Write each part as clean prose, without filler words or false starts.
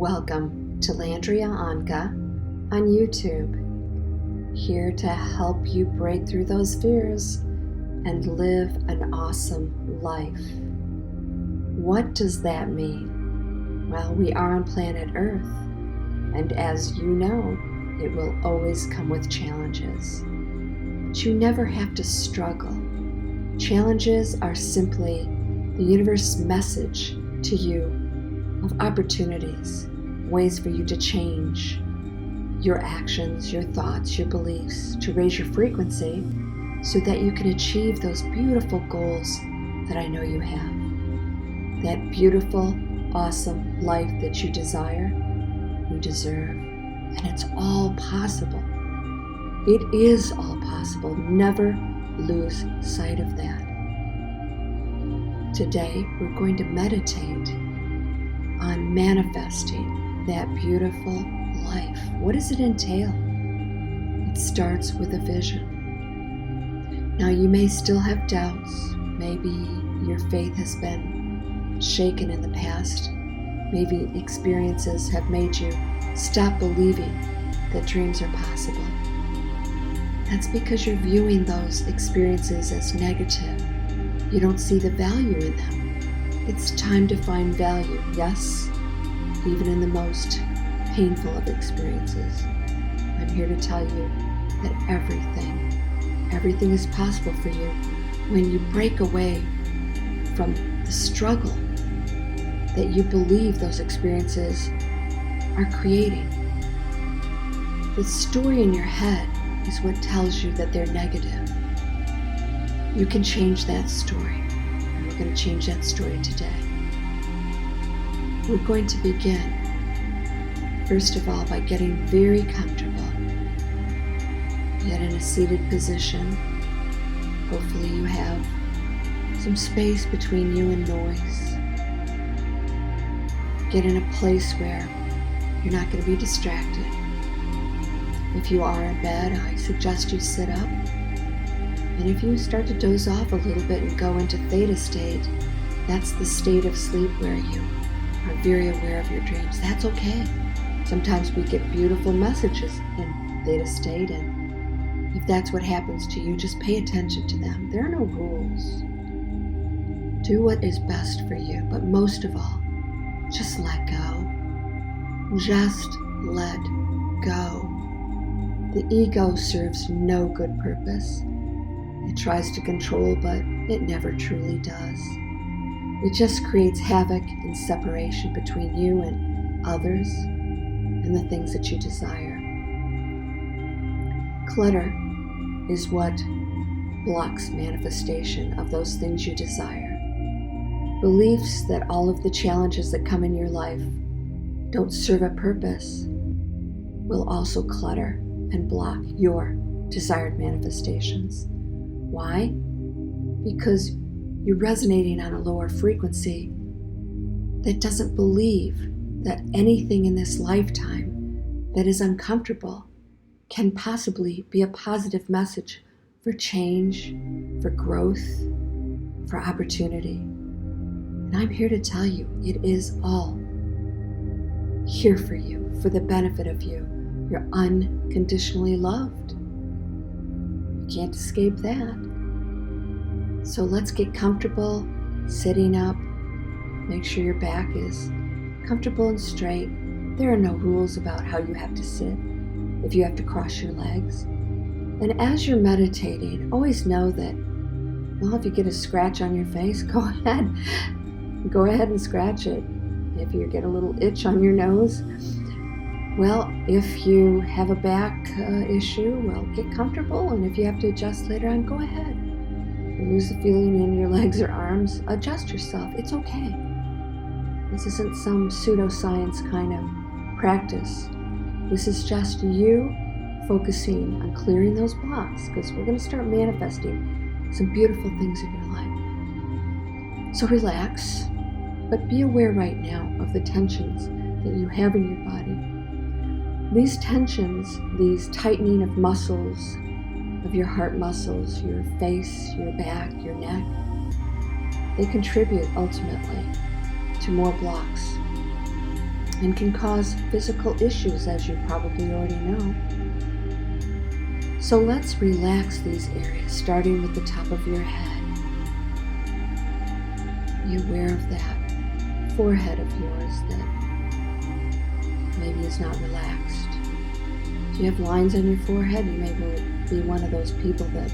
Welcome to Landria Onkka on YouTube, here to help you break through those fears and live an awesome life. What does that mean? Well, we are on planet Earth, and as you know, it will always come with challenges. But you never have to struggle. Challenges are simply the universe's message to you of opportunities, ways for you to change your actions, your thoughts, your beliefs, to raise your frequency so that you can achieve those beautiful goals that I know you have. That beautiful, awesome life that you desire, you deserve, and it's all possible. It is all possible. Never lose sight of that. Today, we're going to meditate on manifesting that beautiful life. What does it entail? It starts with a vision. Now, you may still have doubts. Maybe your faith has been shaken in the past. Maybe experiences have made you stop believing that dreams are possible. That's because you're viewing those experiences as negative. You don't see the value in them. It's time to find value, yes, even in the most painful of experiences. I'm here to tell you that everything is possible for you when you break away from the struggle that you believe those experiences are creating. The story in your head is what tells you that they're negative. You can change that story. We're going to change that story today. We're going to begin, first of all, by getting very comfortable. Get in a seated position. Hopefully you have some space between you and noise. Get in a place where you're not going to be distracted. If you are in bed, I suggest you sit up. And if you start to doze off a little bit and go into theta state, that's the state of sleep where you are very aware of your dreams. That's okay. Sometimes we get beautiful messages in theta state, and if that's what happens to you, just pay attention to them. There are no rules. Do what is best for you, but most of all, just let go. Just let go. The ego serves no good purpose. It tries to control, but it never truly does. It just creates havoc and separation between you and others and the things that you desire. Clutter is what blocks manifestation of those things you desire. Beliefs that all of the challenges that come in your life don't serve a purpose will also clutter and block your desired manifestations. Why? Because you're resonating on a lower frequency that doesn't believe that anything in this lifetime that is uncomfortable can possibly be a positive message for change, for growth, for opportunity. And I'm here to tell you, it is all here for you, for the benefit of you. You're unconditionally loved. You can't escape that. So let's get comfortable sitting up. Make sure your back is comfortable and straight. There are no rules about how you have to sit, if you have to cross your legs. And as you're meditating, always know that, well, if you get a scratch on your face, go ahead. Go ahead and scratch it. If you get a little itch on your nose, well, if you have a back issue, well, get comfortable. And if you have to adjust later on, go ahead. You lose the feeling in your legs or arms, adjust yourself. It's okay. This isn't some pseudoscience kind of practice. This is just you focusing on clearing those blocks, because we're going to start manifesting some beautiful things in your life. So relax, but be aware right now of the tensions that you have in your body. These tensions, these tightening of muscles, of your heart muscles, your face, your back, your neck, they contribute ultimately to more blocks. and can cause physical issues, as you probably already know. So let's relax these areas, starting with the top of your head. Be aware of that forehead of yours that maybe is not relaxed. If you have lines on your forehead, you may be one of those people that,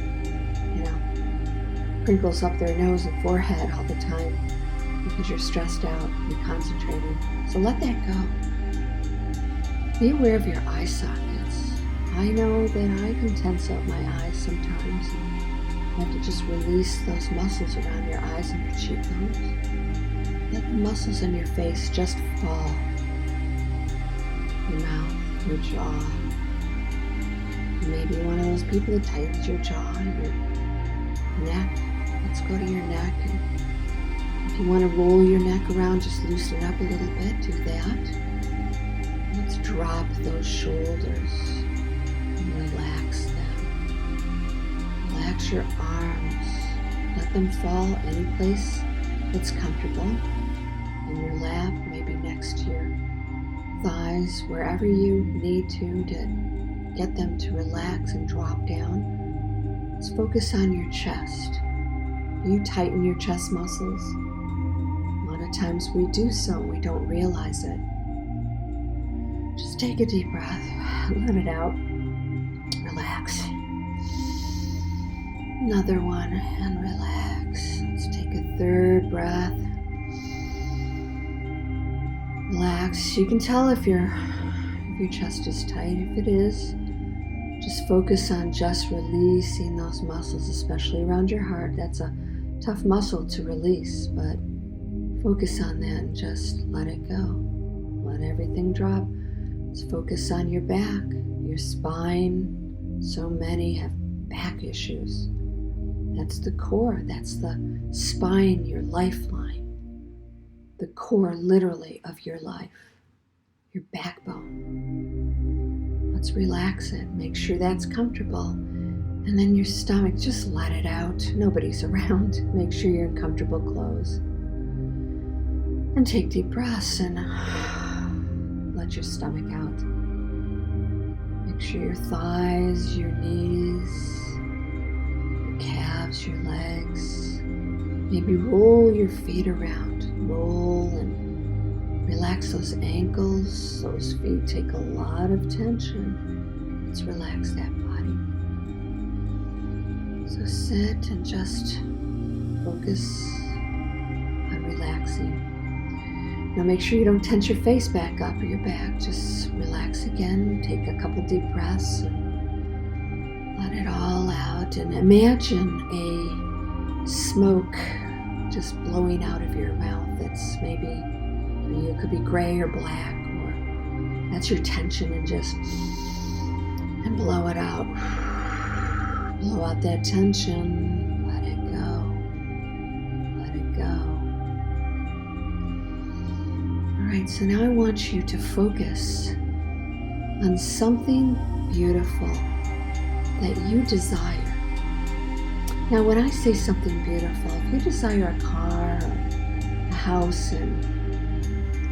crinkles up their nose and forehead all the time because you're stressed out and concentrating. So let that go. Be aware of your eye sockets. I know that I can tense up my eyes sometimes. You have to just release those muscles around your eyes and your cheekbones. Let the muscles in your face just fall. Your mouth, your jaw. You may be one of those people that tightens your jaw, your neck. Let's go to your neck. And if you want to roll your neck around, just loosen it up a little bit. Do that. Let's drop those shoulders and relax them. Relax your arms. Let them fall any place that's comfortable. In your lap, maybe next to your thighs, wherever you need to get them to relax and drop down. Let's focus on your chest. You tighten your chest muscles. A lot of times we do so and we don't realize it. Just take a deep breath, let it out, relax. Another one and relax. Let's take a third breath. Relax. You can tell if your chest is tight. If it is, just focus on just releasing those muscles, especially around your heart. That's a tough muscle to release, but focus on that and just let it go. Let everything drop. Let's focus on your back, your spine. So many have back issues. That's the core. That's the spine, your lifeline. The core, literally, of your life. Your backbone. Let's relax it. Make sure that's comfortable. And then your stomach, just let it out. Nobody's around. Make sure you're in comfortable clothes. And take deep breaths and let your stomach out. Make sure your thighs, your knees, your calves, your legs. Maybe roll your feet around. Roll and relax those ankles. Those feet take a lot of tension. Let's relax that body. So sit and just focus on relaxing. Now make sure you don't tense your face back up or your back. Just relax again. Take a couple deep breaths and let it all out. And imagine a smoke just blowing out of your mouth. That's maybe, for you, it could be gray or black, or that's your tension, and just and blow it out. Blow out that tension. Let it go. Let it go. All right, so now I want you to focus on something beautiful that you desire. Now, when I say something beautiful, if you desire a car or a house and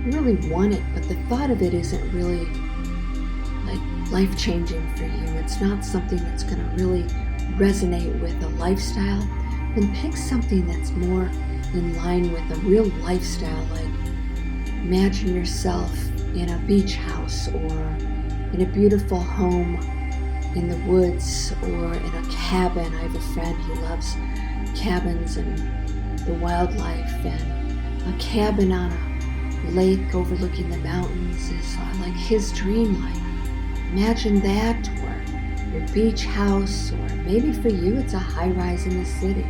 you really want it, but the thought of it isn't really like life-changing for you, it's not something that's going to really resonate with a lifestyle, then pick something that's more in line with a real lifestyle. Like imagine yourself in a beach house or in a beautiful home in the woods or in a cabin. I have a friend who loves cabins and the wildlife, and a cabin on a lake overlooking the mountains is like his dream life. Imagine that, or your beach house, or maybe for you it's a high-rise in the city.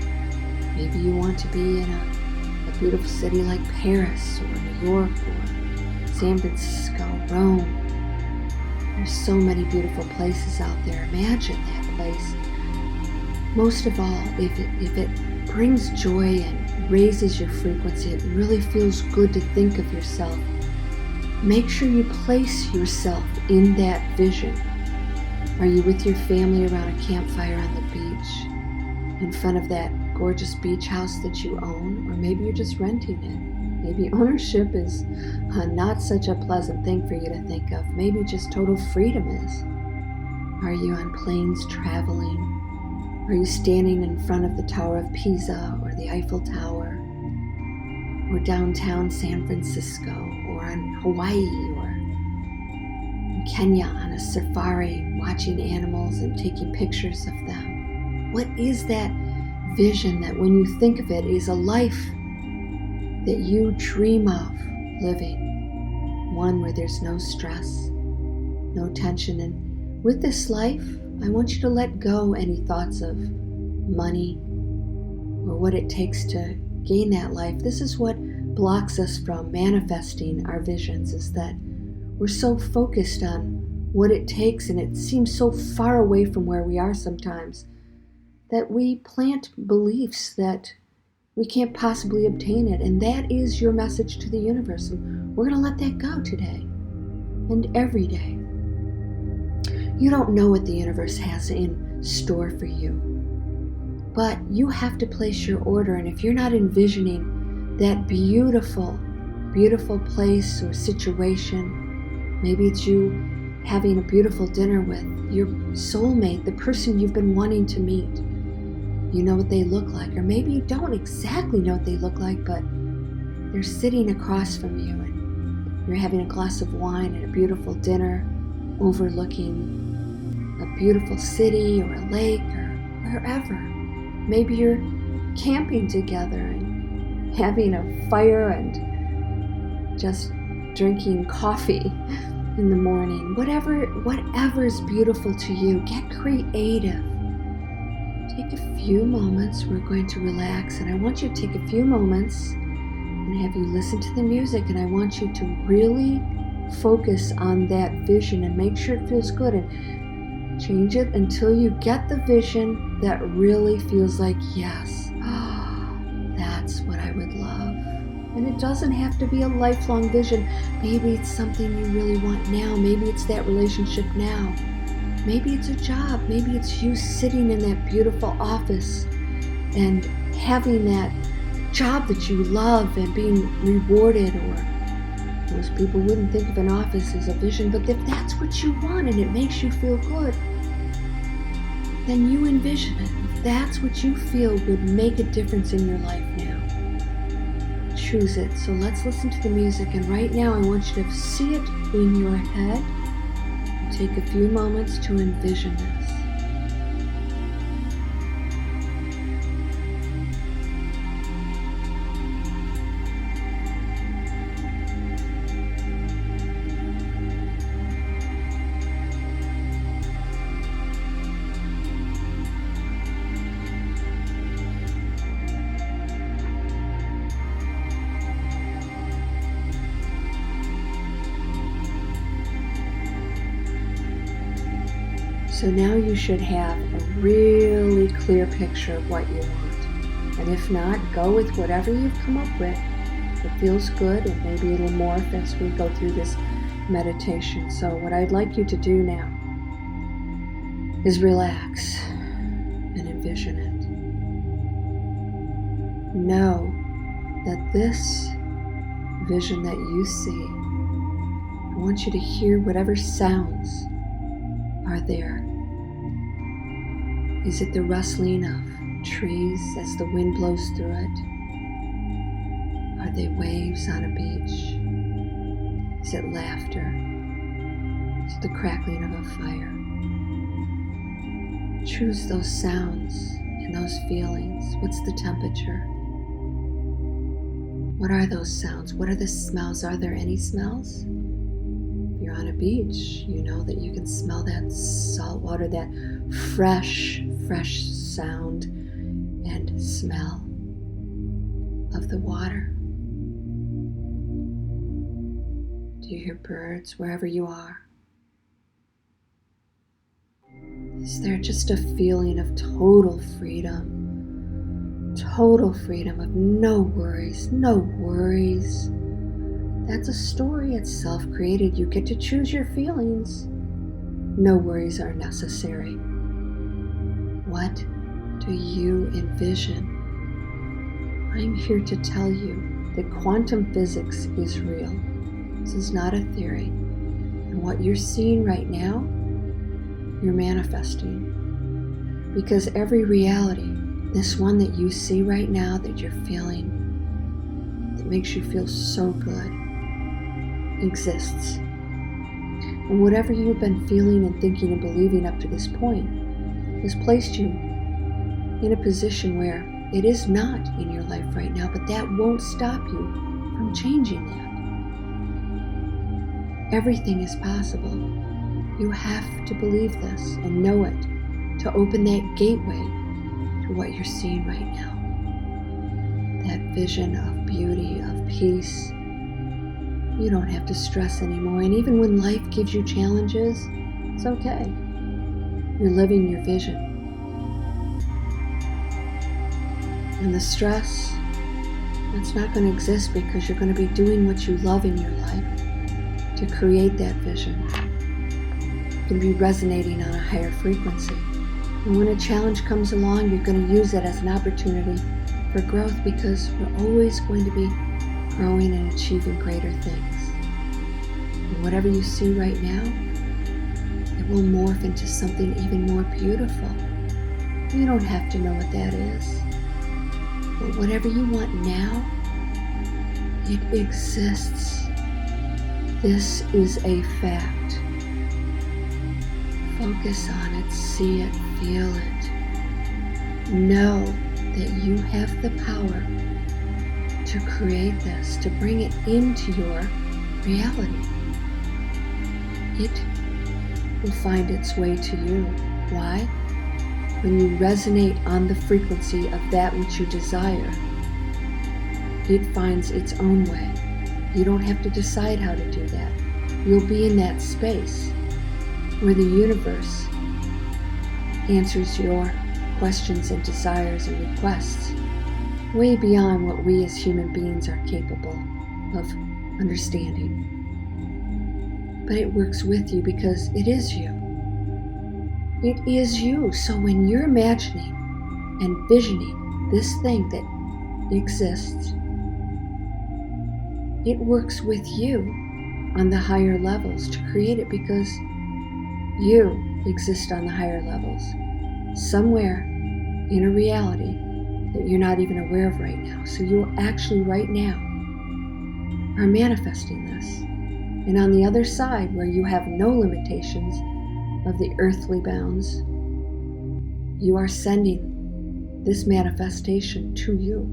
Maybe you want to be in a beautiful city like Paris or New York or San Francisco, Rome. There's so many beautiful places out there. Imagine that place. Most of all, if it brings joy and raises your frequency, it really feels good to think of yourself. Make sure you place yourself in that vision. Are you with your family around a campfire on the beach, in front of that gorgeous beach house that you own, or maybe you're just renting it? Maybe ownership is not such a pleasant thing for you to think of. Maybe just total freedom is. Are you on planes traveling? Are you standing in front of the Tower of Pisa or the Eiffel Tower? Or downtown San Francisco, or on Hawaii, or in Kenya on a safari, watching animals and taking pictures of them? What is that vision that when you think of it is a life that you dream of living? One where there's no stress, no tension. And with this life, I want you to let go any thoughts of money or what it takes to gain that life. This is what blocks us from manifesting our visions, is that we're so focused on what it takes, and it seems so far away from where we are sometimes, that we plant beliefs that we can't possibly obtain it. And that is your message to the universe. And we're going to let that go today and every day. You don't know what the universe has in store for you, but you have to place your order. And if you're not envisioning that beautiful, beautiful place or situation, maybe it's you having a beautiful dinner with your soulmate, the person you've been wanting to meet. You know what they look like, or maybe you don't exactly know what they look like, but they're sitting across from you and you're having a glass of wine and a beautiful dinner overlooking a beautiful city or a lake or wherever. Maybe you're camping together and having a fire and just drinking coffee in the morning. Whatever's beautiful to you, get creative. Take a few moments. We're going to relax, and I want you to take a few moments and have you listen to the music, and I want you to really focus on that vision and make sure it feels good, and change it until you get the vision that really feels like, yes, that's what I would love. And it doesn't have to be a lifelong vision. Maybe it's something you really want now. Maybe it's that relationship now. Maybe it's a job. Maybe it's you sitting in that beautiful office and having that job that you love and being rewarded. Or most people wouldn't think of an office as a vision, but if that's what you want and it makes you feel good, then you envision it. If that's what you feel would make a difference in your life now, choose it. So let's listen to the music, and right now I want you to see it in your head. Take a few moments to envision this. So now you should have a really clear picture of what you want. And if not, go with whatever you've come up with that feels good, and maybe it'll morph as we go through this meditation. So what I'd like you to do now is relax and envision it. Know that this vision that you see, I want you to hear whatever sounds are there. Is it the rustling of trees as the wind blows through it? Are they waves on a beach? Is it laughter? Is it the crackling of a fire? Choose those sounds and those feelings. What's the temperature? What are those sounds? What are the smells? Are there any smells? You're on a beach, you know that you can smell that salt water, that fresh sound and smell of the water. Do you hear birds wherever you are? Is there just a feeling of total freedom of no worries, That's a story. It's self-created. You get to choose your feelings. No worries are necessary. What do you envision? I'm here to tell you that quantum physics is real. This is not a theory. And what you're seeing right now, you're manifesting. Because every reality, this one that you see right now, that you're feeling, that makes you feel so good, exists. And whatever you've been feeling and thinking and believing up to this point has placed you in a position where it is not in your life right now, but that won't stop you from changing that. Everything is possible. You have to believe this and know it to open that gateway to what you're seeing right now. That vision of beauty, of peace. You don't have to stress anymore. And even when life gives you challenges, it's okay. You're living your vision. And the stress, that's not going to exist because you're going to be doing what you love in your life to create that vision. You're going to be resonating on a higher frequency. And when a challenge comes along, you're going to use it as an opportunity for growth because we're always going to be growing and achieving greater things. And whatever you see right now, it will morph into something even more beautiful. You don't have to know what that is. But whatever you want now, it exists. This is a fact. Focus on it, see it, feel it. Know that you have the power to create this, to bring it into your reality. It will find its way to you. Why? When you resonate on the frequency of that which you desire, it finds its own way. You don't have to decide how to do that. You'll be in that space where the universe answers your questions and desires and requests way beyond what we as human beings are capable of understanding. But it works with you because it is you. It is you. So when you're imagining and visioning this thing that exists, it works with you on the higher levels to create it because you exist on the higher levels, somewhere in a reality that you're not even aware of right now. So you actually right now are manifesting this. And on the other side, where you have no limitations of the earthly bounds, you are sending this manifestation to you.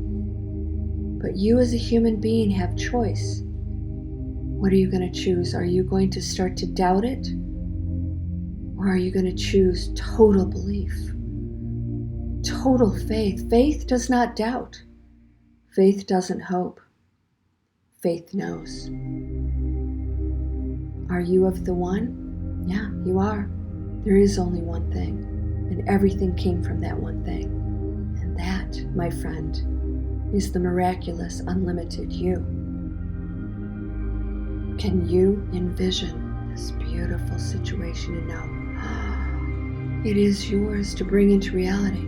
But you as a human being have choice. What are you going to choose? Are you going to start to doubt it? Or are you going to choose total belief? Total faith. Faith does not doubt. Faith doesn't hope. Faith knows. Are you of the one? Yeah, you are. There is only one thing, and everything came from that one thing. And that, my friend, is the miraculous, unlimited you. Can you envision this beautiful situation and know it is yours to bring into reality?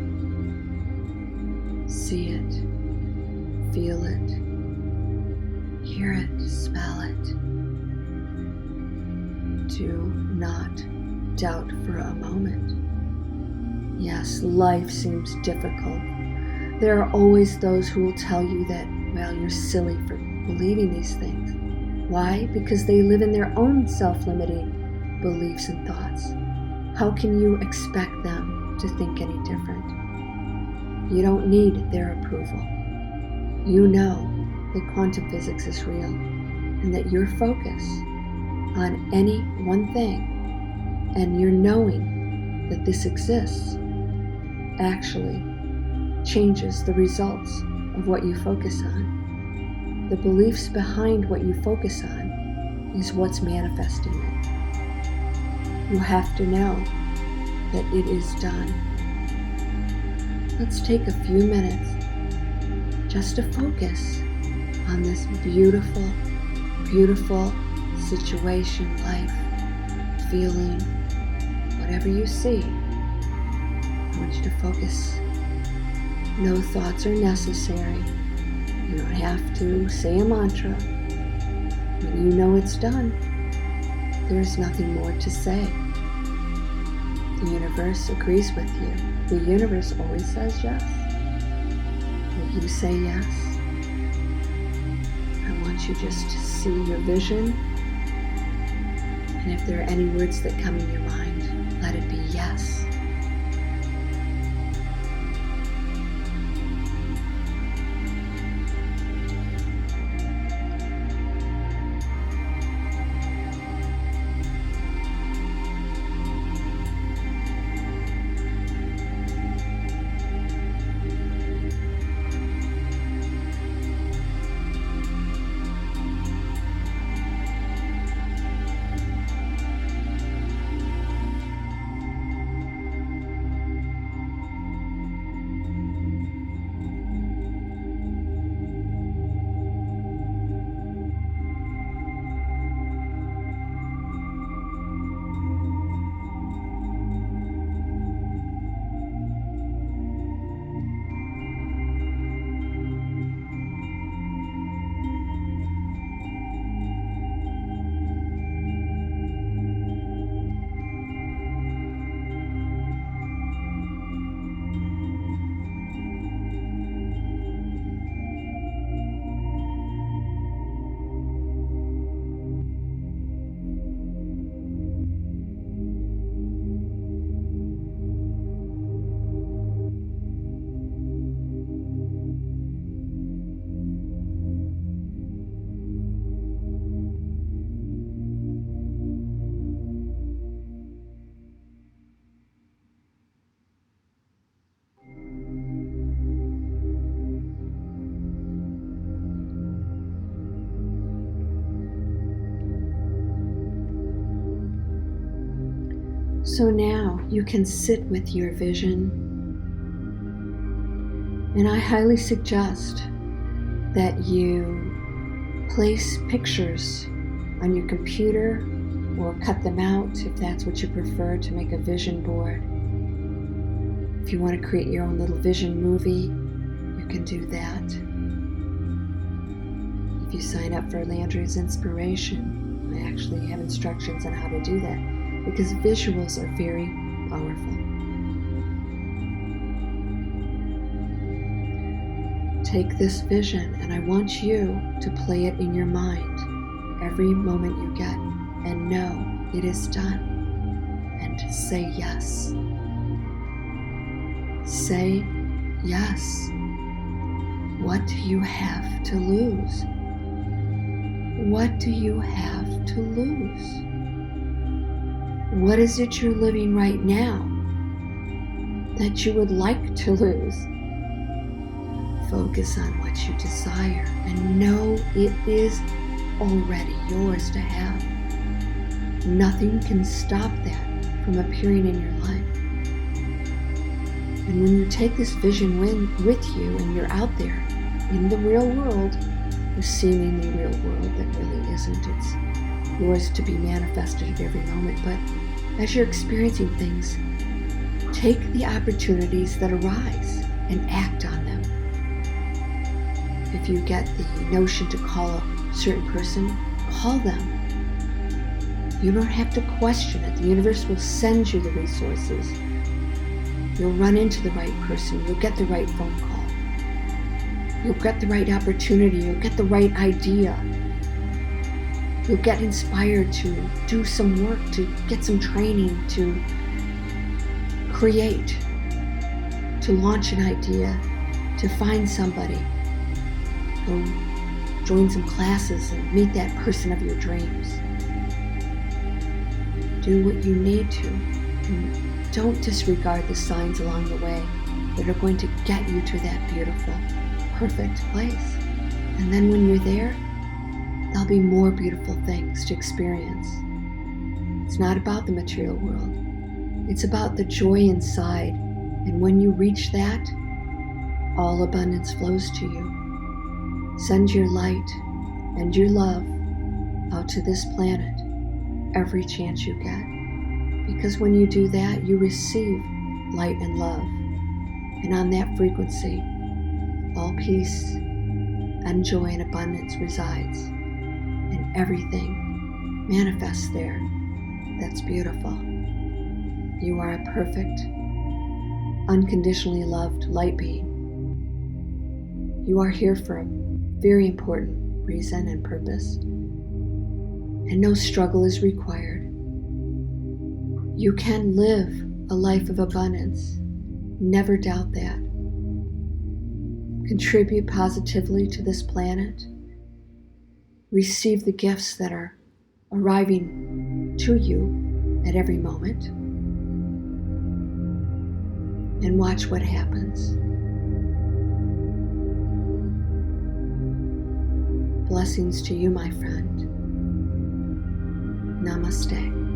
See it, feel it, hear it, smell it. Do not doubt for a moment. Yes, life seems difficult. There are always those who will tell you that, well, you're silly for believing these things. Why? Because they live in their own self-limiting beliefs and thoughts. How can you expect them to think any different? You don't need their approval. You know that quantum physics is real and that your focus on any one thing and your knowing that this exists actually changes the results of what you focus on. The beliefs behind what you focus on is what's manifesting it. You have to know that it is done. Let's take a few minutes just to focus on this beautiful, beautiful situation, life, feeling, whatever you see. I want you to focus. No thoughts are necessary. You don't have to say a mantra. When you know it's done, there's nothing more to say. The universe agrees with you. The universe always says yes. Will you say yes? I want you just to see your vision. And if there are any words that come in your mind, let it be yes. So now you can sit with your vision, and I highly suggest that you place pictures on your computer or cut them out if that's what you prefer to make a vision board. If you want to create your own little vision movie, you can do that. If you sign up for Landria's Inspiration, I actually have instructions on how to do that, because visuals are very powerful. Take this vision, and I want you to play it in your mind every moment you get, and know it is done, and say yes. Say yes. What do you have to lose? What do you have to lose? What is it you're living right now that you would like to lose? Focus on what you desire and know it is already yours to have. Nothing can stop that from appearing in your life. And when you take this vision with you and you're out there in the real world, the seemingly real world that really isn't, it's yours to be manifested at every moment. But as you're experiencing things, take the opportunities that arise and act on them. If you get the notion to call a certain person, call them. You don't have to question it. The universe will send you the resources. You'll run into the right person. You'll get the right phone call. You'll get the right opportunity. You'll get the right idea. You'll get inspired to do some work, to get some training, to create, to launch an idea, to find somebody. Go join some classes and meet that person of your dreams. Do what you need to. And don't disregard the signs along the way that are going to get you to that beautiful, perfect place. And then when you're there, there'll be more beautiful things to experience. It's not about the material world. It's about the joy inside. And when you reach that, all abundance flows to you. Send your light and your love out to this planet every chance you get. Because when you do that, you receive light and love. And on that frequency, all peace, and joy and abundance resides, and everything manifests there that's beautiful. You are a perfect, unconditionally loved light being. You are here for a very important reason and purpose, and no struggle is required. You can live a life of abundance. Never doubt that. Contribute positively to this planet. Receive the gifts that are arriving to you at every moment. And watch what happens. Blessings to you, my friend. Namaste.